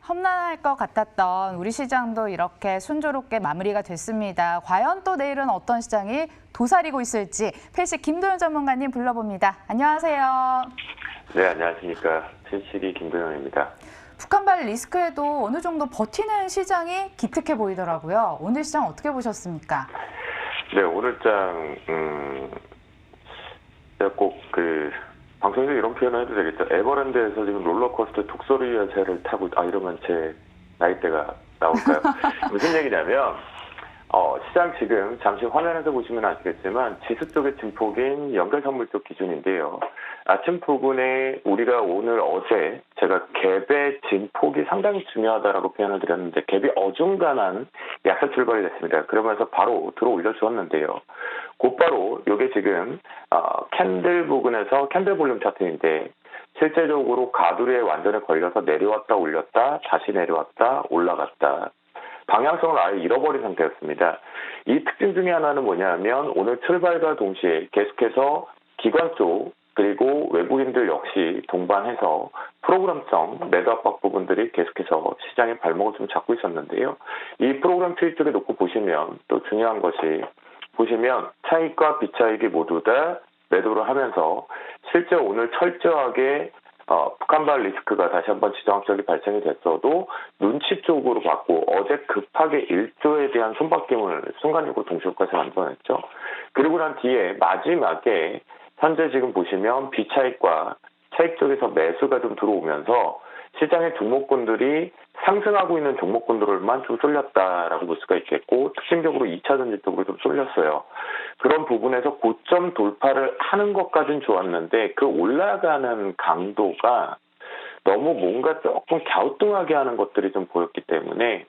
험난할 것 같았던 우리 시장도 이렇게 순조롭게 마무리가 됐습니다. 과연 또 내일은 어떤 시장이 도사리고 있을지 펠시 김도현 전문가님 불러봅니다. 안녕하세요. 네, 안녕하십니까. 펠시 김도현입니다. 북한발 리스크에도 어느 정도 버티는 시장이 기특해 보이더라고요. 오늘 시장 어떻게 보셨습니까? 네, 오늘장 제가 꼭 방송에서 이런 표현을 해도 되겠죠. 에버랜드에서 지금 롤러코스터 독소리 열차를 타고 이러면 제 나이대가 나올까요? 무슨 얘기냐면 시장 지금 잠시 화면에서 보시면 아시겠지만 지수 쪽의 증폭인 연결선물 쪽 기준인데요. 아침 부분에 우리가 어제 제가 갭의 진폭이 상당히 중요하다라고 표현을 드렸는데 갭이 어중간한 약세 출발이 됐습니다. 그러면서 바로 들어 올려 주었는데요. 곧바로 이게 지금 캔들 부근에서 캔들 볼륨 차트인데 실제적으로 가두리에 완전히 걸려서 내려왔다 올렸다 다시 내려왔다 올라갔다. 방향성을 아예 잃어버린 상태였습니다. 이 특징 중에 하나는 뭐냐면 오늘 출발과 동시에 계속해서 기관 쪽 그리고 외국인들 역시 동반해서 프로그램성 매도 압박 부분들이 계속해서 시장의 발목을 좀 잡고 있었는데요. 이 프로그램 트윗 쪽에 놓고 보시면 또 중요한 것이 보시면 차익과 비차익이 모두 다 매도를 하면서 실제 오늘 철저하게 북한발 리스크가 다시 한번 지정학적이 발생이 됐어도 눈치 쪽으로 받고 어제 급하게 1조에 대한 손바뀜을 순간적으로 동시효과에서 만들어냈죠. 그리고 난 뒤에 마지막에 현재 지금 보시면 비차익과 차익 쪽에서 매수가 좀 들어오면서 시장의 종목군들이 상승하고 있는 종목군들만 좀 쏠렸다라고 볼 수가 있겠고 특징적으로 2차 전지 쪽으로 좀 쏠렸어요. 그런 부분에서 고점 돌파를 하는 것까지는 좋았는데 그 올라가는 강도가 너무 뭔가 조금 갸우뚱하게 하는 것들이 좀 보였기 때문에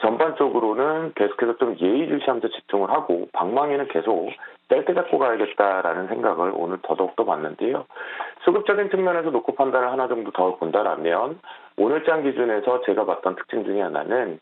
전반적으로는 계속해서 좀 예의주시하면서 집중을 하고 방망이는 계속 뗄 때 잡고 가야겠다라는 생각을 오늘 더더욱더 봤는데요. 수급적인 측면에서 놓고 판단을 하나 정도 더 본다라면 오늘장 기준에서 제가 봤던 특징 중에 하나는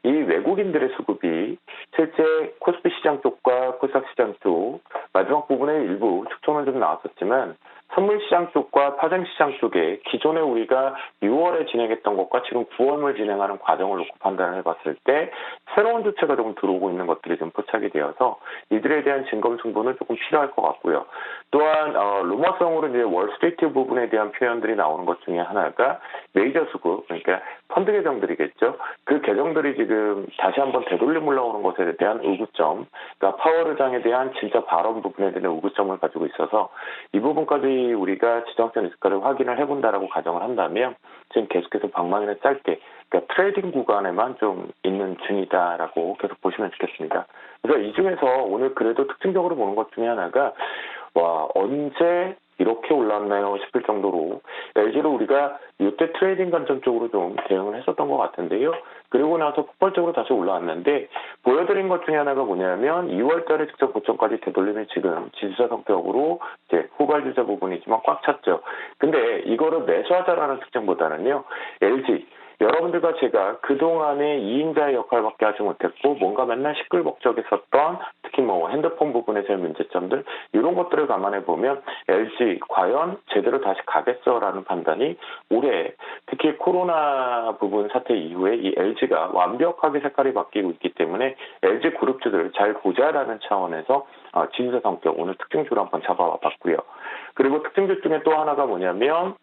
이 외국인들의 수급이 실제 코스피 시장 쪽과 코스닥 시장 쪽 마지막 부분에 일부 축소는 좀 나왔었지만 선물 시장 쪽과 파생 시장 쪽에 기존에 우리가 6월에 진행했던 것과 지금 9월을 진행하는 과정을 놓고 판단을 해봤을 때 새로운 주체가 조금 들어오고 있는 것들이 좀 포착이 되어서 이들에 대한 진검 승부는 조금 필요할 것 같고요. 또한 루머성으로 이제 월스트리트 부분에 대한 표현들이 나오는 것 중에 하나가 메이저 수급 그러니까 펀드 계정들이겠죠. 그 계정들이 지금 다시 한번 되돌림 올라오는 것에 대한 의구점, 그러니까 파월 의장에 대한 진짜 발언 부분에 대한 의구점을 가지고 있어서 이 부분까지 우리가 지정학적 리스크를 확인을 해본다라고 가정을 한다면 지금 계속해서 방망이는 짧게 그러니까 트레이딩 구간에만 좀 있는 중이다라고 계속 보시면 좋겠습니다. 그래서 이 중에서 오늘 그래도 특징적으로 보는 것 중에 하나가 언제 이렇게 올랐나요 싶을 정도로 LG로 우리가 이때 트레이딩 관점 쪽으로 좀 대응을 했었던 것 같은데요. 그리고 나서 폭발적으로 다시 올라왔는데 보여드린 것 중에 하나가 뭐냐면 2월 달에 직접 고점까지 되돌림이 지금 지수자 성격으로 이제 후발주자 부분이지만 꽉 찼죠. 근데 이거를 매수하자라는 특징보다는요. LG 여러분들과 제가 그동안에 2인자의 역할밖에 하지 못했고 뭔가 맨날 시끌벅적했었던 특히 핸드폰 부분에서의 문제점들 이런 것들을 감안해 보면 LG 과연 제대로 다시 가겠어라는 판단이 올해 특히 코로나 부분 사태 이후에 이 LG가 완벽하게 색깔이 바뀌고 있기 때문에 LG 그룹주들 잘 보자라는 차원에서 지수자 성격 오늘 특징주로 한번 잡아봤고요. 그리고 특징주 중에 또 하나가 뭐냐면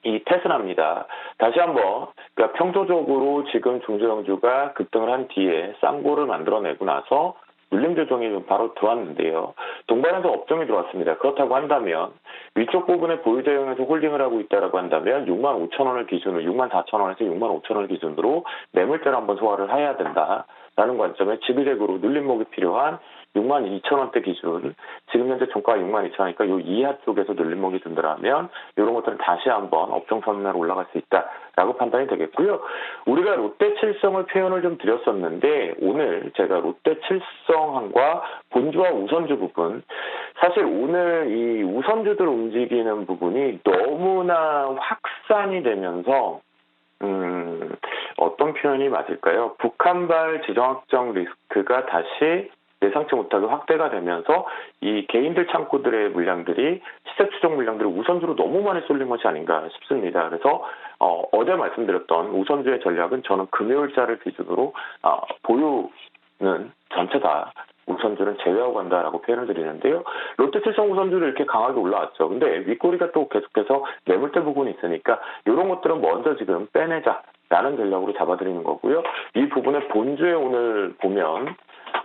이 테슬라입니다. 다시 한번 그러니까 평소적으로 지금 중소형주가 급등을 한 뒤에 쌍고를 만들어내고 나서 눌림 조정이 바로 들어왔는데요. 동반해서 업종이 들어왔습니다. 그렇다고 한다면 위쪽 부분에 보유자용에서 홀딩을 하고 있다라고 한다면 65,000원을 기준으로 64,000원에서 65,000원을 기준으로 매물대를 한번 소화를 해야 된다라는 관점에 지그재그로 눌림목이 필요한 62,000원대 기준, 지금 현재 종가가 62,000원이니까 이 이하 쪽에서 눌림목이 든다면 이런 것들은 다시 한번 업종선으로 올라갈 수 있다라고 판단이 되겠고요. 우리가 롯데칠성을 표현을 좀 드렸었는데 오늘 제가 롯데칠성과 본주와 우선주 부분 사실 오늘 이 우선주들 움직이는 부분이 너무나 확산이 되면서 어떤 표현이 맞을까요? 북한발 지정학적 리스크가 다시 예상치 못하게 확대가 되면서 이 개인들 창구들의 물량들이 시세 추정 물량들이 우선주로 너무 많이 쏠린 것이 아닌가 싶습니다. 그래서 어제 말씀드렸던 우선주의 전략은 저는 금요일자를 기준으로 보유는 전체 다 우선주는 제외하고 간다라고 표현을 드리는데요. 롯데칠성 우선주도 이렇게 강하게 올라왔죠. 근데 윗꼬리가 또 계속해서 매물대 부분이 있으니까 이런 것들은 먼저 지금 빼내자라는 전략으로 잡아드리는 거고요. 이 부분의 본주에 오늘 보면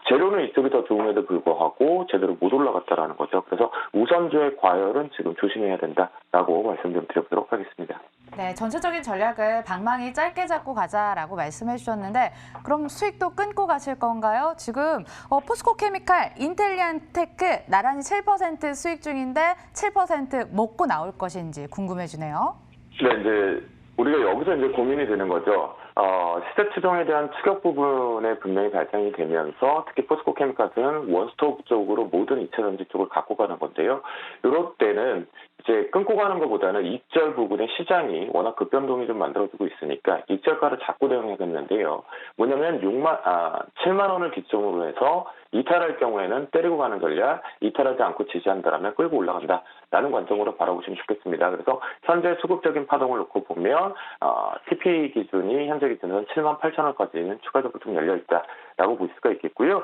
재료는 이쪽이 더 좋음에도 불구하고 제대로 못 올라갔다라는 거죠. 그래서 우선주의 과열은 지금 조심해야 된다라고 말씀 좀 드려보도록 하겠습니다. 네, 전체적인 전략을 방망이 짧게 잡고 가자라고 말씀해 주셨는데 그럼 수익도 끊고 가실 건가요? 지금 포스코케미칼, 인텔리안테크 나란히 7% 수익 중인데 7% 먹고 나올 것인지 궁금해지네요. 네, 이제 우리가 여기서 이제 고민이 되는 거죠. 시세 추정에 대한 추격 부분에 분명히 발생이 되면서 특히 포스코케미칼은 원스톱 쪽으로 모든 2차 전지 쪽을 갖고 가는 건데요. 이럴 때는 이제 끊고 가는 것보다는 입절 부분의 시장이 워낙 급변동이 좀 만들어지고 있으니까 입절가를 잡고 대응해야겠는데요. 뭐냐면 7만 원을 기점으로 해서 이탈할 경우에는 때리고 가는 전략, 이탈하지 않고 지지한다라면 끌고 올라간다라는 관점으로 바라보시면 좋겠습니다. 그래서 현재 수급적인 파동을 놓고 보면 TP 기준이 현재 기준은 7만 8천 원까지는 추가적으로 좀 열려있다라고 볼 수가 있겠고요.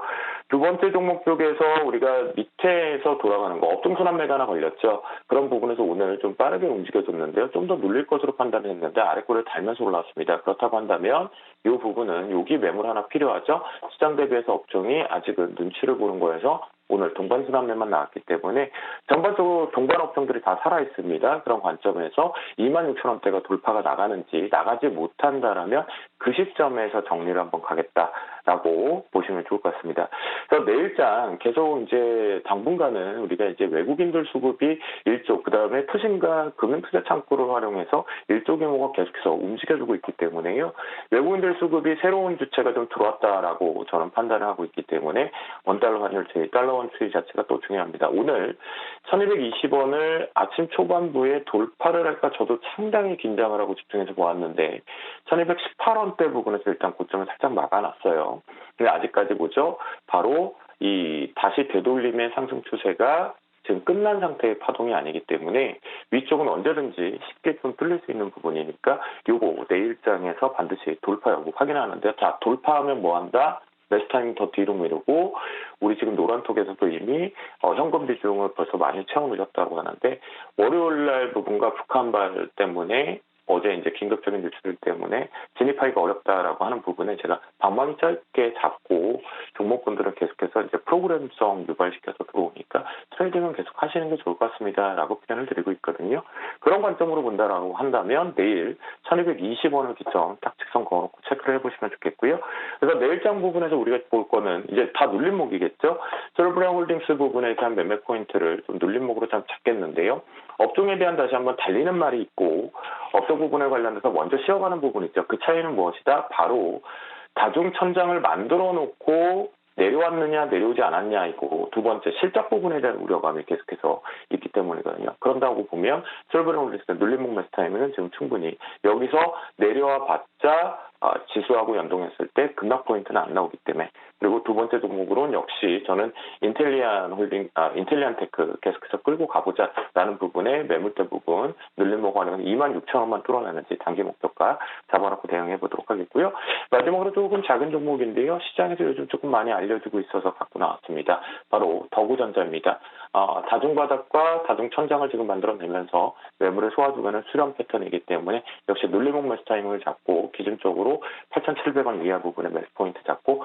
두 번째 종목 쪽에서 우리가 밑에서 돌아가는 거, 업종선언 매가 하나 걸렸죠. 그런 부분에서 오늘 좀 빠르게 움직여줬는데요. 좀 더 눌릴 것으로 판단했는데 아래꼬리를 달면서 올라왔습니다. 그렇다고 한다면 이 부분은 여기 매물 하나 필요하죠. 시장 대비해서 업종이 아직은 눈치를 보는 거에서 오늘 동반순환매만 나왔기 때문에 전반적으로 동반 업종들이 다 살아있습니다. 그런 관점에서 26,000원대가 돌파가 나가는지 나가지 못한다라면 그 시점에서 정리를 한번 가겠다라고 보시면 좋을 것 같습니다. 그래서 내일장 계속 이제 당분간은 우리가 이제 외국인들 수급이 일조, 그 다음에 투신과 금융투자 창구를 활용해서 일조 규모가 계속해서 움직여주고 있기 때문에요. 외국인들 수급이 새로운 주체가 좀 들어왔다라고 저는 판단을 하고 있기 때문에 원달러 환율 제일 달러 원 추이 자체가 또 중요합니다. 오늘 1220원을 아침 초반부에 돌파를 할까 저도 상당히 긴장을 하고 집중해서 보았는데 1218원대 부분에서 일단 고점을 살짝 막아놨어요. 근데 아직까지 뭐죠? 바로 이 다시 되돌림의 상승 추세가 지금 끝난 상태의 파동이 아니기 때문에 위쪽은 언제든지 쉽게 좀 뚫릴 수 있는 부분이니까 요거 내일장에서 반드시 돌파 여부 확인하는데요. 자, 돌파하면 뭐 한다? 매수 타이밍 더 뒤로 미루고 우리 지금 노란톡에서도 이미 현금 비중을 벌써 많이 채워 누렸다고 하는데 월요일날 부분과 북한발 때문에 어제 이제 긴급적인 뉴스들 때문에 진입하기가 어렵다라고 하는 부분에 제가 방망이 짧게 잡고 종목군들은 계속해서 이제 프로그램성 유발시켜서 들어오니까 트레이딩은 계속 하시는 게 좋을 것 같습니다라고 표현을 드리고 있거든요. 그런 관점으로 본다라고 한다면 내일 1220원을 기점 딱 직선 그어놓고 체크를 해보시면 좋겠고요. 그래서 내일장 부분에서 우리가 볼 거는 이제 다 눌림목이겠죠. 솔브레온 홀딩스 부분에 대한 매매 포인트를 좀 눌림목으로 좀 잡겠는데요. 업종에 대한 다시 한번 달리는 말이 있고 업종 부분에 관련해서 먼저 쉬어가는 부분 있죠. 그 차이는 무엇이다? 바로 다중천장을 만들어 놓고 내려왔느냐 내려오지 않았냐이고 두 번째 실적 부분에 대한 우려감이 계속해서 있기 때문이거든요. 그런다고 보면 솔브레온 홀딩스 눌림목 매수 타이밍은 지금 충분히 여기서 내려와 봤자 지수하고 연동했을 때 급락 포인트는 안 나오기 때문에 그리고 두 번째 종목으로는 역시 저는 인텔리안테크 계속해서 끌고 가보자라는 부분에 매물대 부분 눌림목 활용은 26,000원만 뚫어내는지 단기 목표가 잡아놓고 대응해 보도록 하겠고요. 마지막으로 조금 작은 종목인데요. 시장에서 요즘 조금 많이 알려지고 있어서 갖고 나왔습니다. 바로 더구전자입니다. 다중바닥과 다중천장을 지금 만들어내면서 매물을 소화주가는 수렴 패턴이기 때문에 역시 눌림목 매수 타이밍을 잡고 기준적으로 8,700원 이하 부분의 매수 포인트 잡고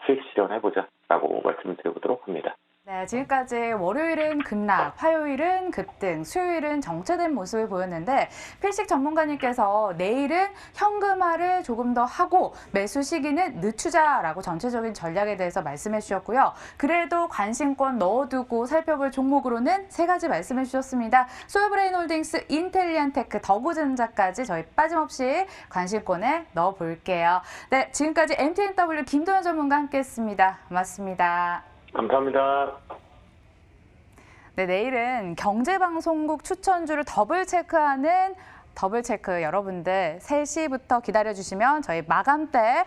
수익 실현해보자라고 말씀을 드려보도록 합니다. 네, 지금까지 월요일은 급락, 화요일은 급등, 수요일은 정체된 모습을 보였는데 필식 전문가님께서 내일은 현금화를 조금 더 하고 매수 시기는 늦추자라고 전체적인 전략에 대해서 말씀해 주셨고요. 그래도 관심권 넣어두고 살펴볼 종목으로는 세 가지 말씀해 주셨습니다. 솔브레인 홀딩스, 인텔리안테크, 더구전자까지 저희 빠짐없이 관심권에 넣어볼게요. 네, 지금까지 MTNW 김도현 전문가 함께했습니다. 고맙습니다. 감사합니다. 네, 내일은 경제방송국 추천주를 더블 체크하는 더블 체크 여러분들 3시부터 기다려주시면 저희 마감 때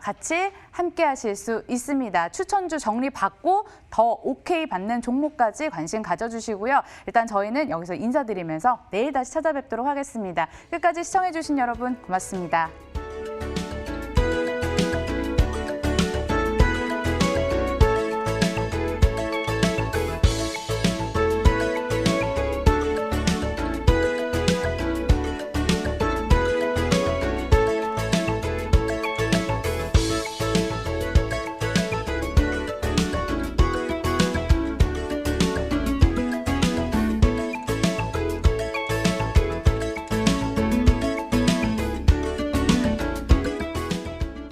같이 함께 하실 수 있습니다. 추천주 정리받고 더 오케이 받는 종목까지 관심 가져주시고요. 일단 저희는 여기서 인사드리면서 내일 다시 찾아뵙도록 하겠습니다. 끝까지 시청해주신 여러분 고맙습니다.